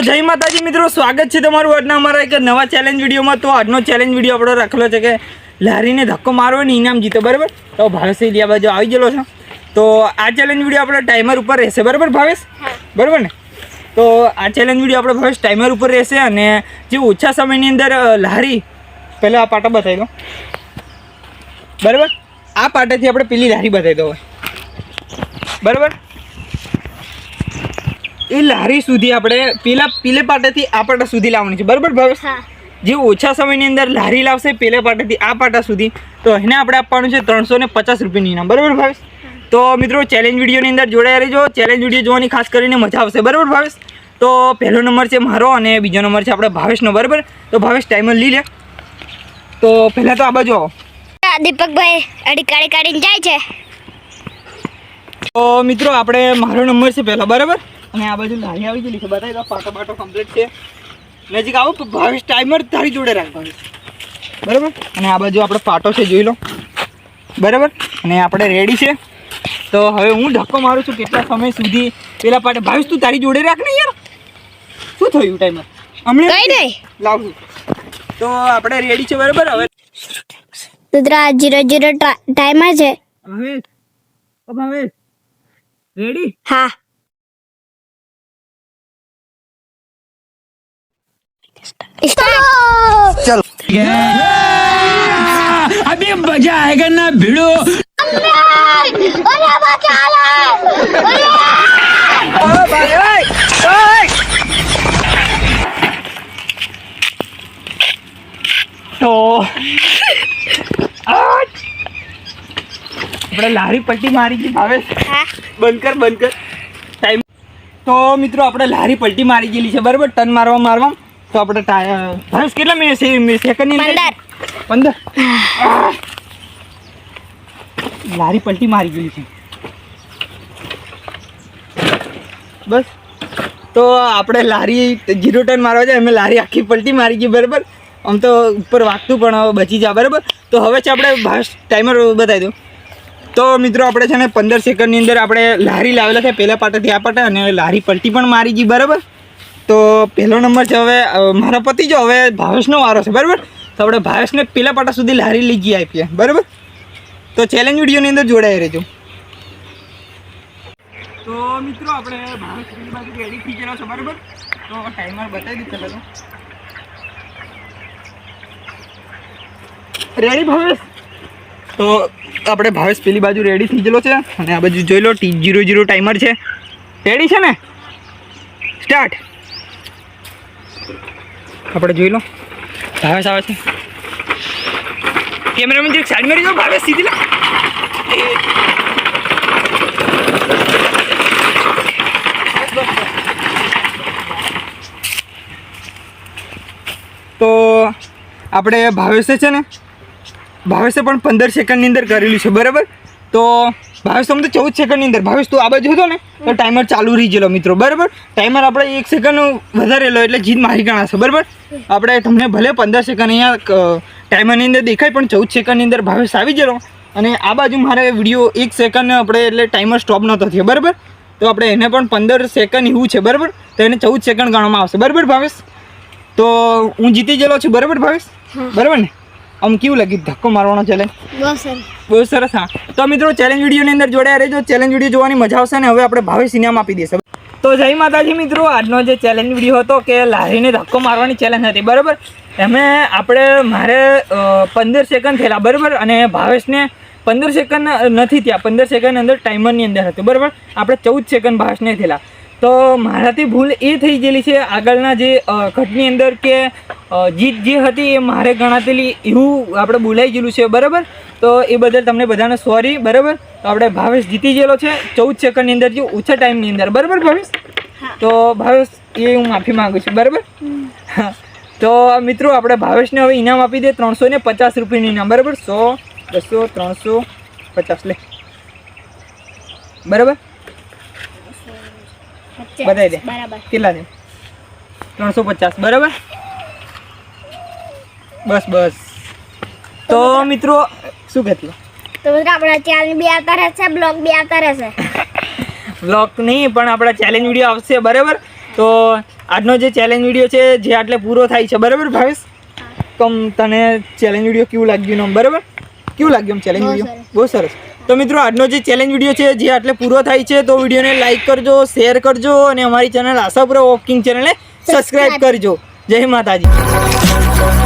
જય માતાજી મિત્રો, સ્વાગત છે તમારું આજના અમારા એક નવા ચેલેન્જ વિડીયોમાં। તો આજનો ચેલેન્જ વિડીયો આપણો રાખેલો છે કે લારીને ધક્કો મારવો ને ઇનામ જીતો, બરાબર। તો ભાવેશ ઇલિયા બાજુ આવી ગયેલો છે। તો આ ચેલેન્જ વિડીયો આપણે ટાઈમર ઉપર રહેશે, બરાબર ભાવેશ? બરાબર ને? તો આ ચેલેન્જ વિડીયો આપણે ભાવેશ ટાઈમર ઉપર રહેશે અને જે ઓછા સમયની અંદર લારી, પહેલાં આ પાટા બતાવી દો, બરાબર? આ પાટાથી આપણે પેલી લારી બતાવી દો, બરાબર? એ લારી સુધી આપણે પેલે પાટાથી આ પાટા સુધી લાવવાની છે, બરાબર ભાવેશ? જે ઓછા સમયની અંદર લારી લાવશે પેલે પાટાથી આ પાટા સુધી, તો એને આપણે આપવાનું છે 350 રૂપિયાની ઇનામ, બરાબર ભાવેશ? તો મિત્રો ચેલેન્જ વિડીયોની અંદર જોડાયા રહેજો। ચેલેન્જ વિડીયો જોવાની ખાસ કરીને મજા આવશે, બરાબર ભાવેશ? તો પહેલો નંબર છે મારો અને બીજો નંબર છે આપણે ભાવેશનો, બરાબર? તો ભાવેશ ટાઈમર લઈ લે। તો પહેલાં તો આ બાજુ આવો, દીપકભાઈ અડી કાઢીને જાય છે। તો મિત્રો આપણે મારો નંબર છે પહેલો, બરાબર? અને આ બાજુ લારી આવી ગયેલી છે, બતાવી દો, પાટો કમ્પ્લીટ છે। નજીક આવો ભાવેશ, ટાઈમર તારી જોડે રાખ ભાવેશ, બરાબર? અને આ બાજુ આપણે પાટો છે, જોઈ લો, બરાબર? અને આપણે રેડી છે। તો હવે હું ધક્કો મારું છું કેટલા સમય સુધી પેલા પાટે। ભાવેશ તું તારી જોડે રાખ ને યાર, શું થયું? ટાઈમર હમણાં નહીં લાવું। તો આપણે રેડી છે, બરાબર? હવે રુદ્રા 00 ટાઈમર છે। ભાવેશ રેડી? હા, चलो अभी मजा आएगा ना भिड़ो। तो આપણે લારી પલટી મારી ગઈ ભાવેશ, બંધ કર ટાઈમ। તો મિત્રો આપણે લારી પલટી મારી ગયેલી છે, બરાબર? ટર્ન મારવા તો આપણે ભાવેશ કેટલા મિનિટ સેકન્ડની 15 લારી પલટી મારી ગયેલી છે, બસ। તો આપણે લારી 0 ટર્ન મારવા જાય, અમે લારી આખી પલટી મારી ગઈ, બરાબર? આમ તો ઉપર વાગતું પણ હવે બચી જાય, બરાબર? તો હવે છે આપણે ભાવેશ ટાઈમર બતાવી દઉં। તો મિત્રો આપણે છે ને 15 સેકન્ડની અંદર આપણે લારી લાવેલા છે પહેલા પાટાથી આ પાટા, અને લારી પલટી પણ મારી ગઈ, બરાબર? તો પહેલો નંબર છે હવે મારા પતિ, જો હવે ભાવેશનો વારો છે, બરાબર? તો આપણે ભાવેશને પેલા પાટા સુધી લારી લઈ ગયા આપીએ, બરાબર? તો ચેલેન્જ વિડીયોની અંદર જોડાઈ રહેજો। તો મિત્રો આપણે ભાવેશ પેલી બાજુ રેડી થઈ ગયેલો છે, બરાબર? તો ટાઈમર બતાવી દીધું પહેલાં તો રેડી ભાવેશ? તો આપણે ભાવેશ પેલી બાજુ રેડી થઈ ગયેલો છે અને આ બાજુ જોઈ લો T00 ટાઈમર છે, રેડી છે ને? સ્ટાર્ટ। આપણે જોઈ લો ભાવેશ આવે છે, કેમેરામેન જે સાઈડ માં રહી જાઓ, ભાવેશ સીધી લા। તો આપણે ભાવેશે છે ને, ભાવેશે પણ 15 સેકન્ડની અંદર કરેલું છે, બરાબર? તો ભાવેશ તમને 14 સેકન્ડની અંદર, ભાવેશ તું આ બાજુ હતો ને તો ટાઈમર ચાલુ રહી ગયેલો મિત્રો, બરાબર? ટાઈમર આપણે 1 સેકન્ડ વધારેલો એટલે જીત મારી ગણાશે, બરાબર? આપણે તમને ભલે 15 સેકન્ડ અહીંયા ટાઈમરની અંદર દેખાય, પણ 14 સેકન્ડની અંદર ભાવેશ આવી ગયેલો। અને આ બાજુ મારે વિડીયો 1 સેકન્ડ આપણે એટલે ટાઈમર સ્ટોપ નહોતો થયો, બરાબર? તો આપણે એને પણ 15 સેકન્ડ એવું છે, બરાબર? તો એને 14 સેકન્ડ ગણવામાં આવશે, બરાબર ભાવેશ? તો હું જીતી ગયેલો છું, બરાબર ભાવેશ? બરાબર ને? આમ કેવું લાગ્યું ધક્કો મારવાનો ચેલેન્જ? બહુ સરસ। હા, તો મિત્રો ચેલેન્જ વિડીયોની અંદર જોડાયા રહેજો, ચેલેન્જ વિડીયો જોવાની મજા આવશે ને હવે આપણે ભાવેશ ઇનામ આપી દેશે। તો જય માતાજી મિત્રો, આજનો જે ચેલેન્જ વિડીયો હતો કે લારીને ધક્કો મારવાની ચેલેન્જ હતી, બરાબર? મારે 15 સેકન્ડ થયેલા, બરાબર? અને ભાવેશને 15 સેકન્ડ નથી થયા, 15 સેકન્ડ અંદર ટાઈમરની અંદર હતું, બરાબર? આપણે 14 સેકન્ડ ભાવેશને થયેલા। તો મારાથી ભૂલ એ થઈ ગયેલી છે આગળના જે ઘટની અંદર કે જીત જે હતી એ મારે ગણાતેલી એવું આપણે બોલાઈ ગયેલું છે, બરાબર? તો એ બદલ તમને બધાને સોરી, બરાબર? તો આપણે ભાવેશ જીતી ગયેલો છે 14 સેકન્ડની અંદર, જે ઓછા ટાઈમની અંદર, બરાબર ભાવેશ? તો ભાવેશ એ હું માફી માગું છું, બરાબર? તો મિત્રો આપણે ભાવેશને હવે ઇનામ આપી દે 350 રૂપિયાનું ઇનામ, બરાબર? 100, 200, 350 લે, બરાબર? બતાવી દે કેટલા છે? 350, બરાબર? બસ। તો મિત્રો શું કહેતી? તો આપણા ચેનલ બી આવતા રહેશે, બ્લોગ બી આવતા રહેશે। બ્લોગ નહીં પણ આપણા ચેલેન્જ વિડીયો આવશે, બરાબર? તો આજનો જે ચેલેન્જ વિડીયો છે જે આટલે પૂરો થાય છે, બરાબર ભાવેશ? તને ચેલેન્જ વિડીયો કેવું લાગ્યું ને બરાબર? કેવું લાગ્યું ચેલેન્જ વિડીયો? બહુ સરસ. તો મિત્રો આજનો જે ચેલેન્જ વિડીયો છે જે આટલે પૂરો થાય છે, તો વિડીયોને લાઈક કરજો, શેર કરજો અને અમારી ચેનલ આશાપુરા વોકિંગ ચેનલને સબસ્ક્રાઇબ કરજો. જય માતાજી.